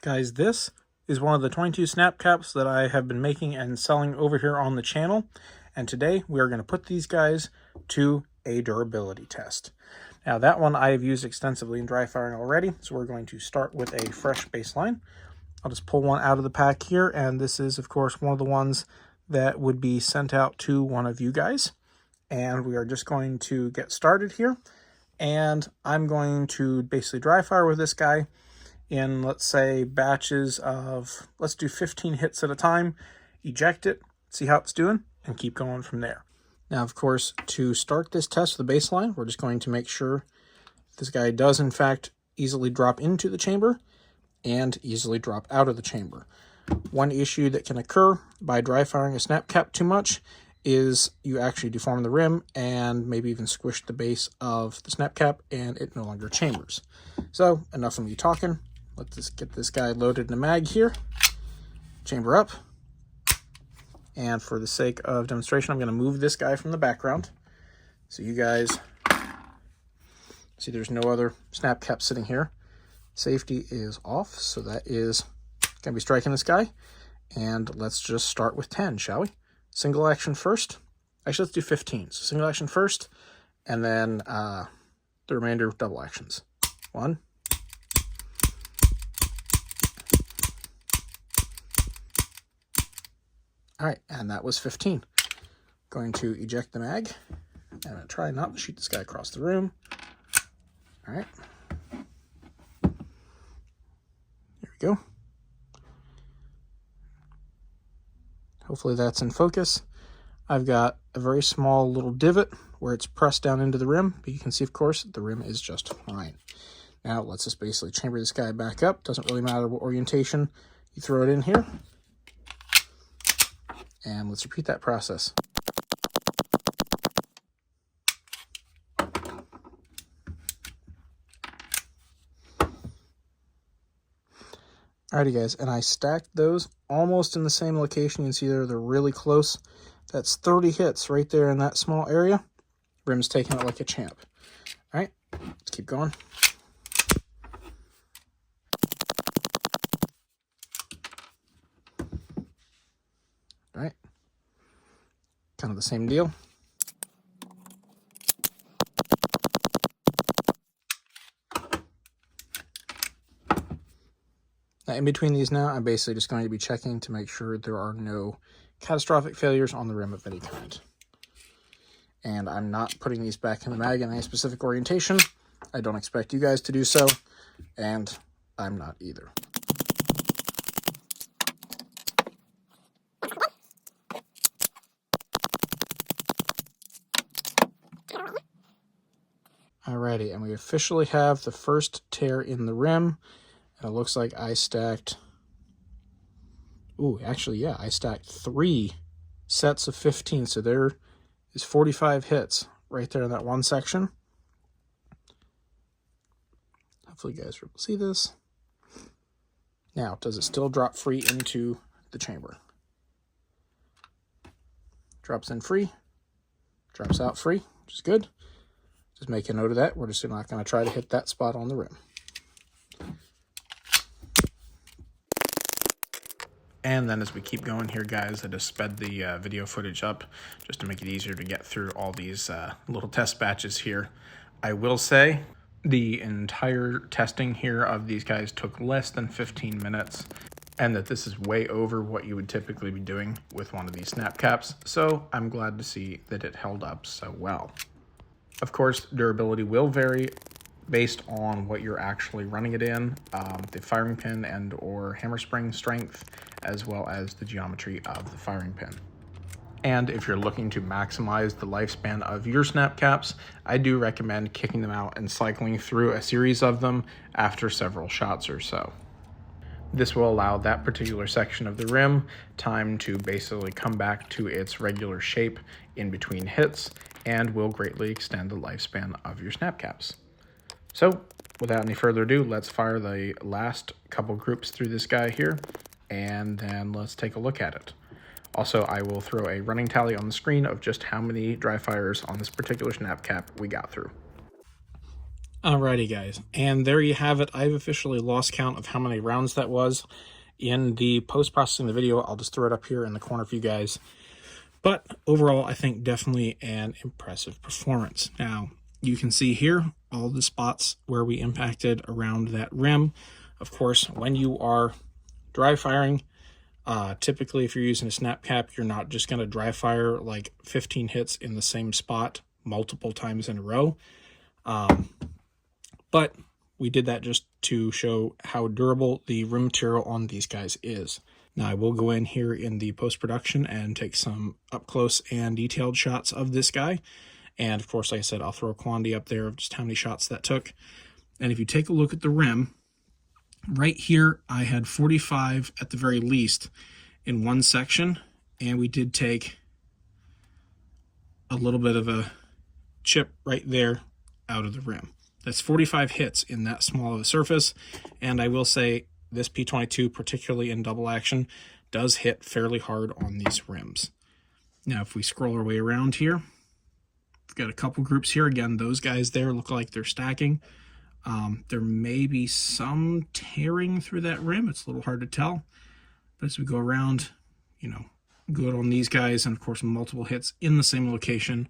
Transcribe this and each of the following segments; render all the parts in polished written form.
Guys, this is one of the 22 snap caps that I have been making and selling over here on the channel. And today we are going to put these guys to a durability test. Now that one I have used extensively in dry firing already, so we're going to start with a fresh baseline. I'll just pull one out of the pack here, and this is of course one of the ones that would be sent out to one of you guys. And we are just going to get started here. And I'm going to basically dry fire with this guy in, let's say, batches of, let's do 15 hits at a time, eject it, see how it's doing, and keep going from there. Now, of course, to start this test with the baseline, we're just going to make sure this guy does, in fact, easily drop into the chamber and easily drop out of the chamber. One issue that can occur by dry firing a snap cap too much is you actually deform the rim and maybe even squish the base of the snap cap and it no longer chambers. So enough of me talking. Let's just get this guy loaded in a mag here. Chamber up. And for the sake of demonstration, I'm going to move this guy from the background so you guys see there's no other snap cap sitting here. Safety is off, so that is going to be striking this guy. And let's just start with 10, shall we? Single action first. Actually, let's do 15. So single action first, and then the remainder double actions. 1. All right, and that was 15. Going to eject the mag. I'm going to try not to shoot this guy across the room. All right. There we go. Hopefully that's in focus. I've got a very small little divot where it's pressed down into the rim, but you can see, of course, the rim is just fine. Now let's just basically chamber this guy back up. Doesn't really matter what orientation you throw it in here. And let's repeat that process. Alrighty guys, and I stacked those almost in the same location. You can see they're really close. That's 30 hits right there in that small area. Rim's taking it like a champ. Alright, let's keep going. Alright, kind of the same deal. Now, in between these now, I'm basically just going to be checking to make sure there are no catastrophic failures on the rim of any kind. And I'm not putting these back in the mag in any specific orientation. I don't expect you guys to do so, and I'm not either. Alrighty, and we officially have the first tear in the rim. And it looks like I stacked, I stacked 3 sets of 15. So there is 45 hits right there in that one section. Hopefully you guys will see this. Now, does it still drop free into the chamber? Drops in free, drops out free, which is good. Just make a note of that. We're just not going to try to hit that spot on the rim. And then as we keep going here, guys, I just sped the video footage up just to make it easier to get through all these little test batches here. I will say the entire testing here of these guys took less than 15 minutes, and that this is way over what you would typically be doing with one of these snap caps. So I'm glad to see that it held up so well. Of course, durability will vary based on what you're actually running it in, the firing pin and or hammer spring strength, as well as the geometry of the firing pin. And if you're looking to maximize the lifespan of your snap caps, I do recommend kicking them out and cycling through a series of them after several shots or so. This will allow that particular section of the rim time to basically come back to its regular shape in between hits, and will greatly extend the lifespan of your snap caps. So without any further ado, let's fire the last couple groups through this guy here, and then let's take a look at it. Also, I will throw a running tally on the screen of just how many dry fires on this particular snap cap we got through. Alrighty guys, and there you have it. I've officially lost count of how many rounds that was. In the post-processing the video, I'll just throw it up here in the corner for you guys. But overall, I think definitely an impressive performance. Now, you can see here all the spots where we impacted around that rim. Of course, when you are dry firing, typically if you're using a snap cap, you're not just going to dry fire like 15 hits in the same spot multiple times in a row. But we did that just to show how durable the rim material on these guys is. Now I will go in here in the post-production and take some up close and detailed shots of this guy. And of course, like I said, I'll throw a quantity up there of just how many shots that took. And if you take a look at the rim, right here, I had 45 at the very least in one section. And we did take a little bit of a chip right there out of the rim. That's 45 hits in that small of a surface. And I will say this P22, particularly in double action, does hit fairly hard on these rims. Now, if we scroll our way around here, we've got a couple groups here. Again, those guys there look like they're stacking. There may be some tearing through that rim. It's a little hard to tell. But as we go around, you know, good on these guys, and of course, multiple hits in the same location.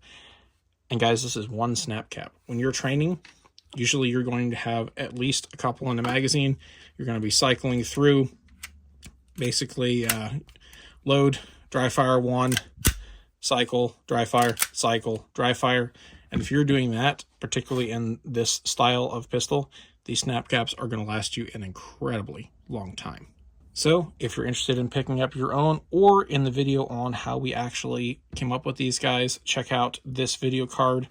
And guys, this is one snap cap. When you're training, usually you're going to have at least a couple in the magazine. You're going to be cycling through, basically load, dry fire one, cycle, dry fire, cycle, dry fire. And if you're doing that, particularly in this style of pistol, these snap caps are going to last you an incredibly long time. So if you're interested in picking up your own or in the video on how we actually came up with these guys, check out this video card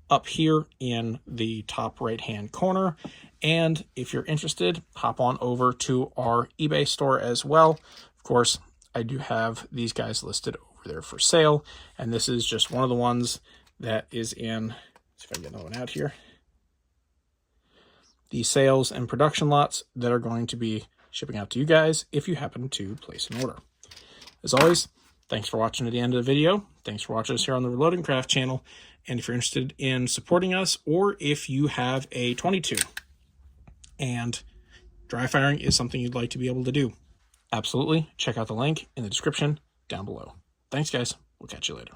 up here in the top right hand corner. And if you're interested, hop on over to our eBay store as well. Of course, I do have these guys listed over there for sale, and this is just one of the ones that is in, let's see if I can get another one out here, the sales and production lots that are going to be shipping out to you guys if you happen to place an order. As always, thanks for watching to the end of the video. Thanks for watching us here on the Reload and Craft channel. And if you're interested in supporting us, or if you have a 22 and dry firing is something you'd like to be able to do, absolutely check out the link in the description down below. Thanks, guys. We'll catch you later.